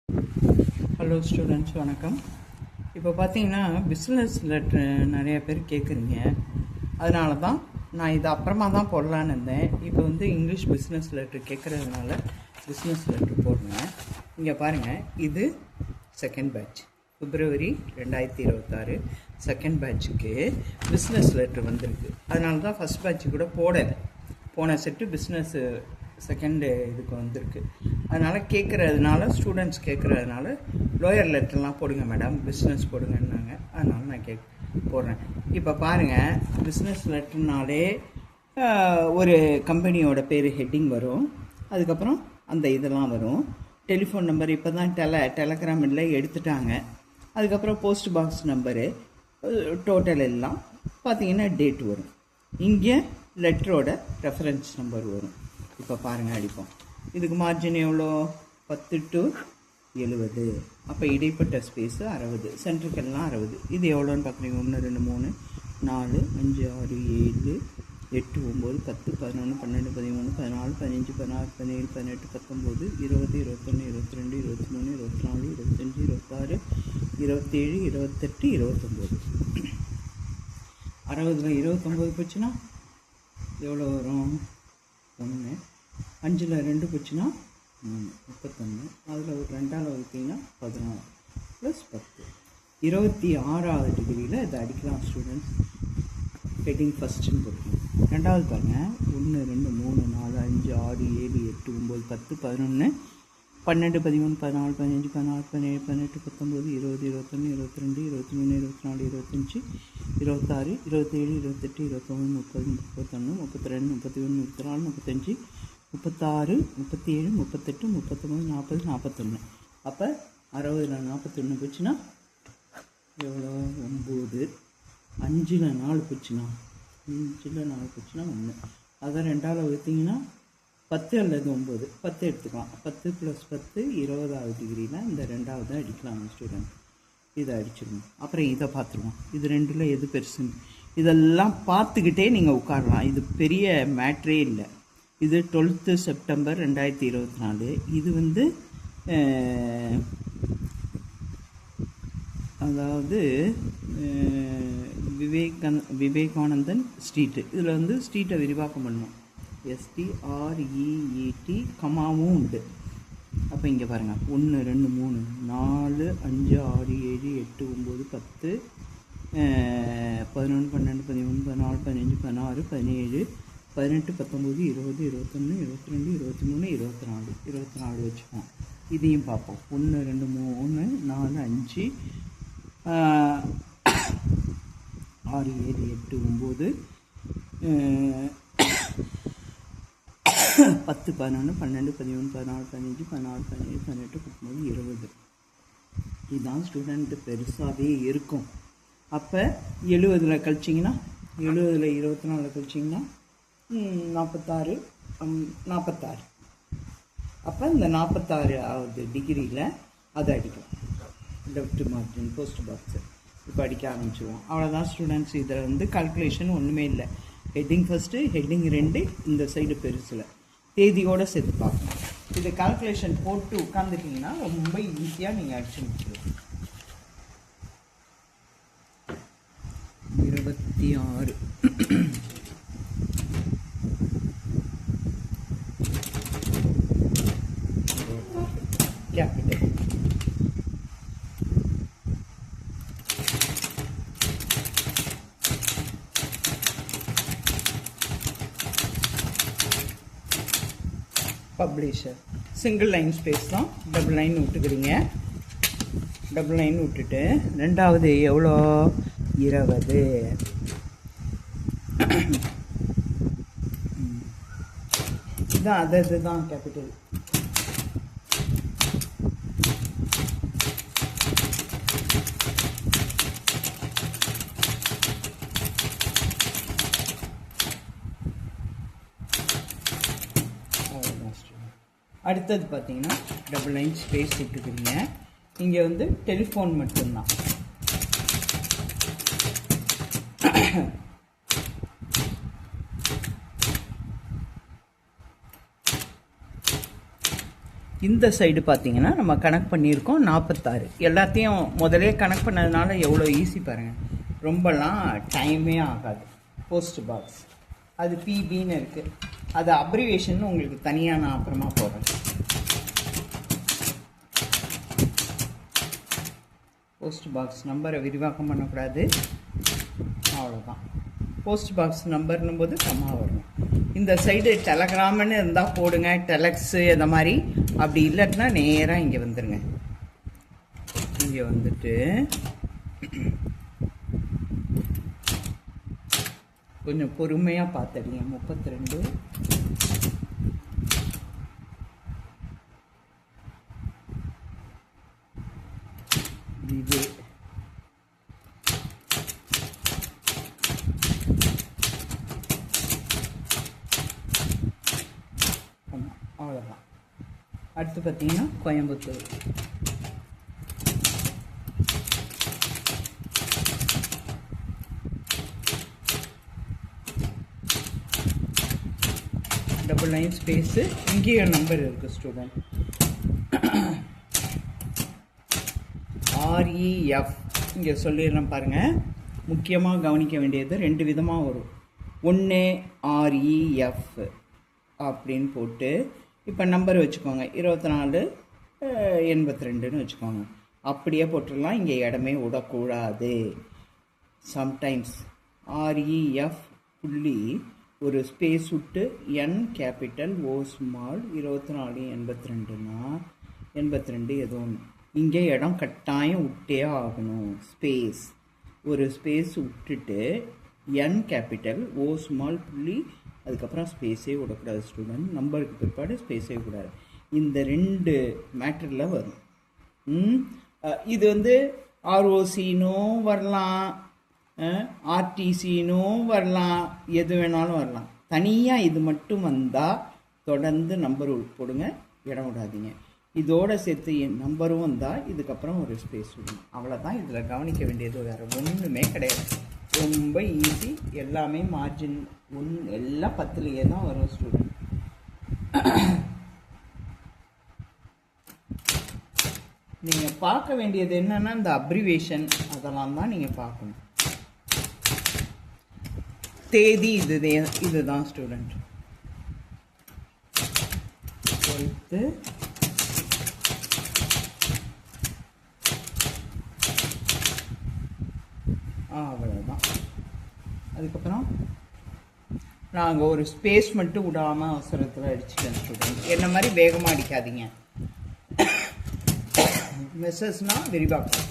Hello students, வணக்கம். இப்போ பார்த்தீங்கன்னா பிஸ்னஸ் லெட்ரு நிறைய பேர் கேட்குறீங்க. அதனால தான் நான் இதை அப்புறமா தான் போடலான்னு இருந்தேன். இப்போ வந்து இங்கிலீஷ் பிஸ்னஸ் லெட்ரு கேட்குறதுனால பிஸ்னஸ் லெட்ரு போடுறேன். இங்கே பாருங்கள், இது செகண்ட் பேட்ச், பிப்ரவரி 2026 செகண்ட் பேட்சுக்கு பிஸ்னஸ் லெட்ரு வந்திருக்கு. அதனால தான் ஃபஸ்ட் பேட்ச்சு கூட போடலை. போன செட்டு பிஸ்னஸ்ஸு செகண்டு இதுக்கு வந்திருக்கு. அதனால் கேட்குறதுனால ஸ்டூடெண்ட்ஸ் கேட்குறதுனால லோயர் லெட்டர்லாம் போடுங்க மேடம், பிஸ்னஸ் போடுங்கன்னாங்க. அதனால் நான் போடுறேன். இப்போ பாருங்கள், பிஸ்னஸ் லெட்டர்னாலே ஒரு கம்பெனியோட பேர் ஹெட்டிங் வரும். அதுக்கப்புறம் அந்த இதெல்லாம் வரும். டெலிஃபோன் நம்பர் இப்போ தான் டெலகிராம் இல்லை எடுத்துட்டாங்க. அதுக்கப்புறம் போஸ்ட் பாக்ஸ் நம்பரு, டோட்டல் எல்லாம் பார்த்தீங்கன்னா டேட் வரும். இங்கே லெட்டரோட ரெஃபரன்ஸ் நம்பர் வரும். இப்போ பாருங்கள், அடிப்போம். இதுக்கு மார்ஜின் எவ்வளோ? 10 to 70. அப்போ இடைப்பட்ட ஸ்பேஸு 60, சென்ட்ருக்கெல்லாம் 60. இது எவ்வளோன்னு பார்க்குறீங்க? 1 2 3 4 5 6 7 8 9 10 11 12 13 14 15 16 17 18 19 20 21 22 23 24 25 26 27 28 29. 60ல் 29 போச்சுன்னா எவ்வளோ வரும்? 1. 5ல் 2 போச்சுன்னா 31. அதில் ஒரு 2ஆல் வகுத்தீங்கன்னா 16 + 10, 26வது டிகிரியில் இதை அடிக்கலாம் ஸ்டூடெண்ட்ஸ். ஹெட்டிங் ஃபஸ்ட்டுன்னு போட்டுக்கலாம். ரெண்டாவது பாருங்கள், 1 2 3 4 5 6 7 8 9 10 11 12 13 14 15 16 17 18 19 20 21 22 23 24 25 26 27 28 29 30 31 32 31 34 35 36 37 38 39 40 41. அப்போ 60ல் 41 போச்சுன்னா எவ்வளோ? 9. 5ல் 4 போச்சுன்னா 1. அதை 2ஆல் வகுத்தீங்கன்னா 10 அல்லது 9, 10 எடுத்துக்கலாம். 10 + 10 20வது டிகிரியில் இந்த 2ஆவது அடிக்கலாம் ஸ்டூடெண்ட். இதை அடிச்சிடணும். அப்புறம் இதை பார்த்துருவோம். இது ரெண்டில் எது பெருசுன்னு இதெல்லாம் பார்த்துக்கிட்டே நீங்கள் உட்காரலாம். இது பெரிய மேட்ரே இல்லை. இது 12 செப்டம்பர் 2024. இது வந்து அதாவது விவேகானந்தன் ஸ்ட்ரீட்டு. இதில் வந்து ஸ்ட்ரீட்டை விரிவாக்கம் பண்ணணும். STREET கமாவும் உண்டு. அப்போ இங்கே பாருங்கள், 1 2 3 4 5 6 7 8 9 10 11 12 13 14 15 16 17 18 19 20 21 22 23 24 24 வச்சுப்போம். இதையும் பார்ப்போம். 1 2 3 4 5 6 7 8 9 10 11 12 13 14 15 16 17 18 19 20. இதுதான் ஸ்டூடெண்ட்டு பெருசாகவே இருக்கும். அப்போ 70ல் கழிச்சிங்கன்னா 70ல் 24 கழிச்சிங்கன்னா 46 46. அப்போ இந்த 46வது டிகிரியில் அதை அடிக்கலாம். லெஃப்ட் மார்ஜின் போஸ்ட் பாக்ஸு இப்போ அடிக்க ஆரம்பிச்சிடுவோம். அவ்வளோதான் ஸ்டூடெண்ட்ஸ். இதில் வந்து கால்குலேஷன் ஒன்றுமே இல்லை. ஹெட்டிங் ஃபஸ்ட்டு, ஹெட்டிங் 2, இந்த சைடு பெருசில் தேதியோடு சேர்த்து பார்க்கணும். இது கால்குலேஷன் போட்டு உட்காந்துட்டிங்கன்னா ரொம்ப ஈஸியாக நீங்கள் அடிச்சு முடிச்சிடுவோம். 26 capital. Publisher single line space தான், டபுள் லைன் விட்டுக்கிறீங்க. டபுள் லைன் விட்டுட்டு 2வது எவ்வளோ? 20. இதுதான் அதுதான் கேபிட்டல். அடுத்தது பார்த்தீங்கன்னா டபுள் லைன் ஸ்பேஸ் விட்டுக்கிறீங்க. இங்கே வந்து டெலிஃபோன் மட்டும்தான். இந்த சைடு பார்த்தீங்கன்னா நம்ம கனெக்ட் பண்ணியிருக்கோம் 46. எல்லாத்தையும் முதலே கனெக்ட் பண்ணதுனால எவ்வளோ ஈஸி பாருங்கள், ரொம்பலாம் டைமே ஆகாது. போஸ்ட் பாக்ஸ் அது பிபின்னு இருக்குது, அது அப்ரிவேஷன் உங்களுக்கு தனியாக நான் அப்புறமா போடுறேன். போஸ்ட் பாக்ஸ் நம்பரை விரிவாக்கம் பண்ணக்கூடாது, அவ்வளோதான். போஸ்ட் பாக்ஸ் நம்பர்னும் போது கம்மா வரணும். இந்த சைடு டெலகிராம்னு இருந்தால் போடுங்க, டெலக்ஸு இந்த மாதிரி. அப்படி இல்லைன்னா நேராக இங்கே வந்துடுங்க. இங்கே வந்துட்டு கொஞ்சம் பொறுமையாக பார்த்துடுங்க. 32 இது அவ்வளோதான். அடுத்து பார்த்தீங்கன்னா கோயம்புத்தூர். டபுள் லைன் ஸ்பேஸு, இங்கேயும் நம்பர் இருக்குது ஸ்டூடெண்ட். REF இங்கே சொல்லிடுறேன் பாருங்கள். முக்கியமாக கவனிக்க வேண்டியது 2 விதமாக வரும். ஒன்று REF அப்படின்னு போட்டு இப்போ நம்பர் வச்சுக்கோங்க, 2482ன்னு வச்சுக்கோங்க. அப்படியே போட்டுடலாம், இங்கே இடமே விடக்கூடாது. சம்டைம்ஸ் REF புள்ளி ஒரு ஸ்பேஸ் விட்டு N கேபிட்டல் O ஸ்மால் 2482னா 82 ஏதோ ஒன்று. இங்கே இடம் கட்டாயம் விட்டே ஆகணும். ஸ்பேஸ் ஒரு ஸ்பேஸ் விட்டுட்டு N கேபிட்டல் O ஸ்மால் புள்ளி, அதுக்கப்புறம் ஸ்பேஸே விடக்கூடாது ஸ்டூடெண்ட். நம்பருக்கு பிற்பாடு ஸ்பேஸே விடாது. இந்த 2 மேட்டரில் வரும். இது வந்து ROCனோ வரலாம், RTCனோ வரலாம், எது வேணாலும் வரலாம். தனியாக இது மட்டும் வந்தால் தொடர்ந்து நம்பர் போடுங்க, இடம் விடாதீங்க. இதோடு சேர்த்து நம்பரும் வந்தால் இதுக்கப்புறம் ஒரு ஸ்பேஸ் விடணும். அவ்வளோதான். இதில் கவனிக்க வேண்டியது வேறு ஒன்றுமே கிடையாது. ரொம்ப ஈஸி. எல்லாமே மார்ஜின் எல்லாம் 10லேயே தான் வரும் ஸ்டூடெண்ட். நீங்கள் பார்க்க வேண்டியது என்னென்னா இந்த அப்ரிவேஷன் அதெல்லாம் தான் நீங்கள் பார்க்கணும். தேதி இதுதான் ஸ்டூடெண்ட். பொறுத்து அவ்வளோதான். அதுக்கப்புறம் நாங்கள் ஒரு ஸ்பேஸ் மட்டும் விடாமல் அவசரத்தில் அடிச்சுட்டேன் ஸ்டூடெண்ட். என்ன மாதிரி வேகமாக அடிக்காதீங்க. மெசஸ்னால் விரிவாக்கம்.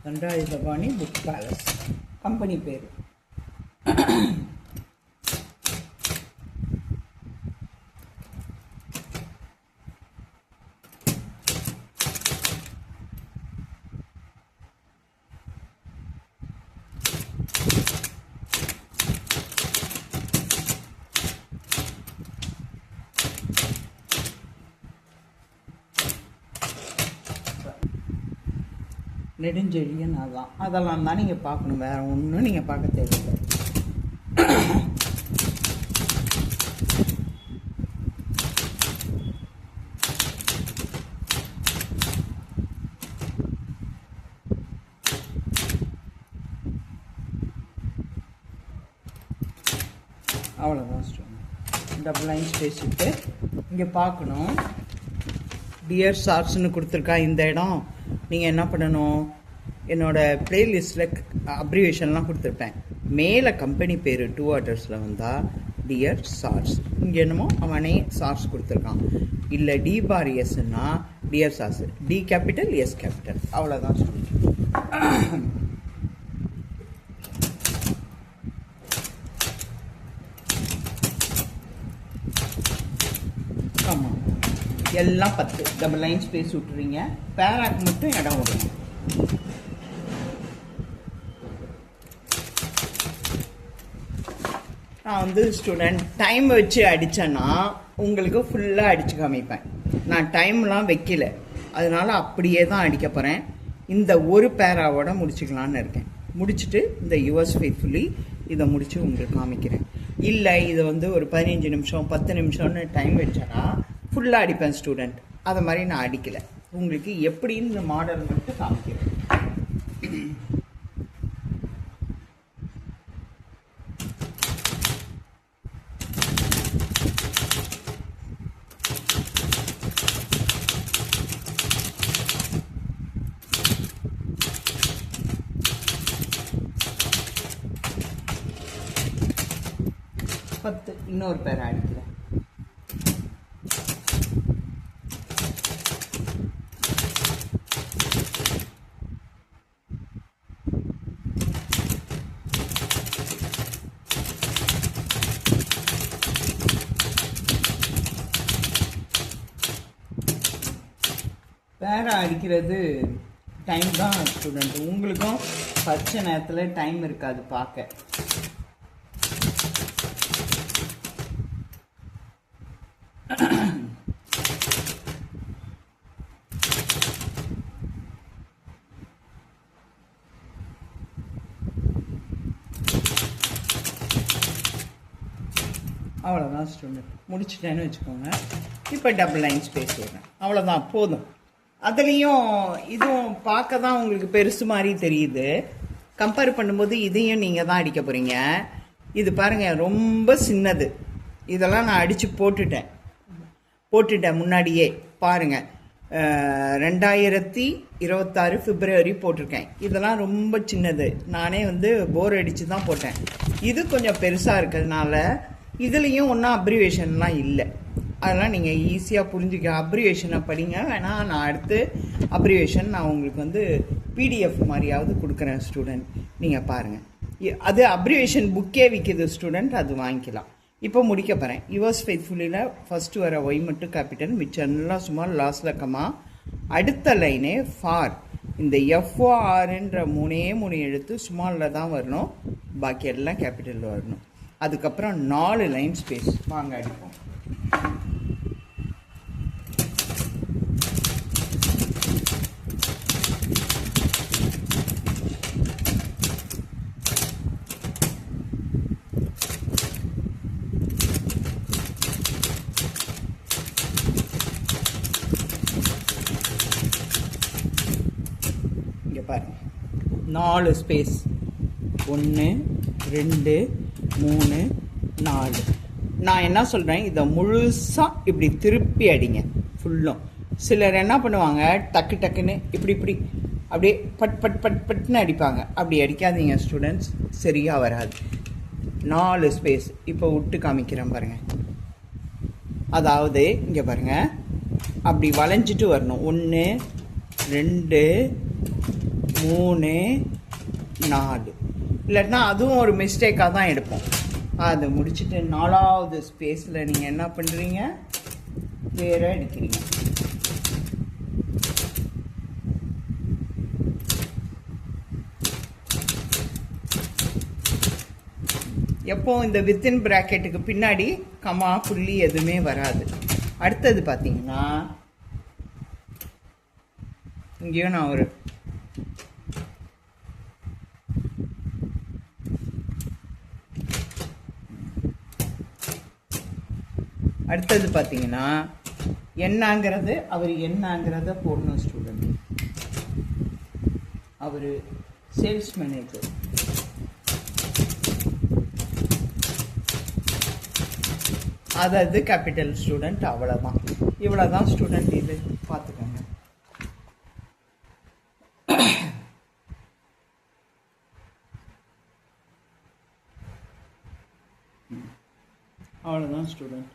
தண்டாயுதபாணி புக் பேலஸ் கம்பெனி பேர். நெடுஞ்செழியன் அதெல்லாம் தான் நீங்கள் பார்க்கணும். வேறு ஒன்றும் நீங்கள் பார்க்க தேவையில்லை. அவ்வளோதான் ஸ்டூடெண்ட். டபுள் லைன் ஸ்பேஸ் விட்டு இங்கே பார்க்கணும். டியர் சார்ஸ்ன்னு கொடுத்துருக்கா இந்த இடம். நீங்கள் என்ன பண்ணணும், என்னோடய ப்ளேலிஸ்ட்டில் அப்ரிவேஷன்லாம் கொடுத்துருப்பேன். மேலே கம்பெனி பேர் 2 ஆர்டர்ஸில் வந்தால் டியர் சார்ஸ், இங்கே என்னமோ அவனே சார்ஸ் கொடுத்துருக்கான். இல்லை D/Sன்னா dear sirs, D capital S capital. அவ்வளோதான் சொல்லிட்டு. ஆமாம், எல்லாம் 10. டபுள் லைன் ஸ்பேஸ் விட்டுறீங்க. பேராக்கு மட்டும் இடம் விடுங்க. நான் வந்து ஸ்டூடெண்ட் டைம் வச்சு அடித்தேன்னா உங்களுக்கு ஃபுல்லாக அடித்து காமிப்பேன். நான் டைம்லாம் வைக்கல, அதனால் அப்படியே தான் அடிக்க போகிறேன். இந்த ஒரு பேராவோட முடிச்சுக்கலான்னு இருக்கேன். முடிச்சுட்டு இந்த யுவர்ஸ் ஃபெய்த்ஃபுல்லி இதை முடித்து உங்களுக்கு காமிக்கிறேன். இல்லை இதை வந்து ஒரு 15 நிமிஷம் 10 நிமிஷம்னு டைம் வச்சேன்னா ஃபுல்லாக அடிப்பேன் ஸ்டூடெண்ட். அதை மாதிரி நான் அடிக்கலை. உங்களுக்கு எப்படின்னு இந்த மாடல் மட்டும் காமிக்கிறேன். பத்து இன்னொரு பேர் அடிக்கிறேன். பேரா அடிக்கிறது டைம் தான் ஸ்டூடெண்ட். உங்களுக்கும் பச்சை நேரத்தில் டைம் இருக்காது பார்க்க. அவ்வளோதான் ஸ்டூடெண்ட். முடிச்சுட்டேன்னு வச்சுக்கோங்க. இப்போ டபுள் லைன் ஸ்பேஸ் விடுறேன். அவ்வளோதான், போதும். அதுலேயும் இதுவும் பார்க்க தான் உங்களுக்கு பெருசு மாதிரி தெரியுது. கம்பேர் பண்ணும்போது இதையும் நீங்கள் தான் அடிக்க போகிறீங்க. இது பாருங்கள், ரொம்ப சின்னது. இதெல்லாம் நான் அடித்து போட்டுட்டேன் முன்னாடியே. பாருங்கள், 2026 பிப்ரவரி போட்டிருக்கேன். இதெல்லாம் ரொம்ப சின்னது. நானே வந்து போர் அடித்து தான் போட்டேன். இது கொஞ்சம் பெருசாக இருக்கிறதுனால இதுலேயும் ஒன்றும் அப்ரிவேஷன்லாம் இல்லை. அதெல்லாம் நீங்கள் ஈஸியாக புரிஞ்சுக்க. அப்ரிவேஷனை படிங்க. வேணால் நான் அடுத்து அப்ரிவேஷன் நான் உங்களுக்கு வந்து பிடிஎஃப் மாதிரியாவது கொடுக்குறேன் ஸ்டூடெண்ட். நீங்கள் பாருங்கள். அது அப்ரிவேஷன் புக்கே விற்கிது ஸ்டூடெண்ட், அது வாங்கிக்கலாம். இப்போ முடிக்க போகிறேன். யுவர்ஸ் ஃபெய்த்ஃபுல்லியில் ஃபஸ்ட்டு வர ஒய் மட்டும் கேபிட்டல், மிச்சம் எல்லாம் சும்மா லாஸ்டில் கமா. அடுத்த லைனே ஃபார். இந்த எஃப்ஓஆர்ன்ற 3 எழுத்து ஸ்மாலில் தான் வரணும், பாக்கி எல்லாம் கேபிட்டலில் வரணும். அதுக்கப்புறம் 4 லைன் ஸ்பேஸ். வாங்க அடிப்போம். இங்கே பாருங்க, 4 ஸ்பேஸ். 1 2 3 4. நான் என்ன சொல்கிறேன், இதை முழுசாக இப்படி திருப்பி அடிங்க ஃபுல்லும். சிலர் என்ன பண்ணுவாங்க, டக்கு டக்குன்னு இப்படி அப்படியே பட்னு அடிப்பாங்க. அப்படி அடிக்காதீங்க ஸ்டூடெண்ட்ஸ், சரியாக வராது. 4 ஸ்பேஸ். இப்போ விட்டு காமிக்கிறேன் பாருங்கள். அதாவது இங்கே பாருங்கள், அப்படி வளைஞ்சிட்டு வரணும். 1 2 3 4. இல்லைன்னா அதுவும் ஒரு மிஸ்டேக்காக தான் எடுப்போம். அதை முடிச்சுட்டு 4வது ஸ்பேஸில் நீங்கள் என்ன பண்ணுறீங்க, வேறு அடிக்கிறீங்க. எப்போ இந்த வித்தின் பிராக்கெட்டுக்கு பின்னாடி கமா புள்ளி எதுவுமே வராது. அடுத்தது பார்த்தீங்கன்னா இங்கேயும் நான் ஒரு அடுத்தது பார்த்தீங்கன்னா என்னங்கிறது அவர் என்னங்கிறத போடணும் ஸ்டூடெண்ட். அவர் சேல்ஸ் மேனேஜர். அதாவது கேபிட்டல் ஸ்டூடெண்ட். அவ்வளோதான், இவ்வளோதான் ஸ்டூடெண்ட். இது பார்த்துக்கோங்க. அவ்வளோதான் ஸ்டூடெண்ட்.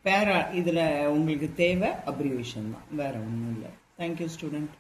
பேரா இதில் உங்களுக்கு தேவை அப்ரிவேஷன் தான், வேறு ஒன்றும் இல்லை. Thank you student.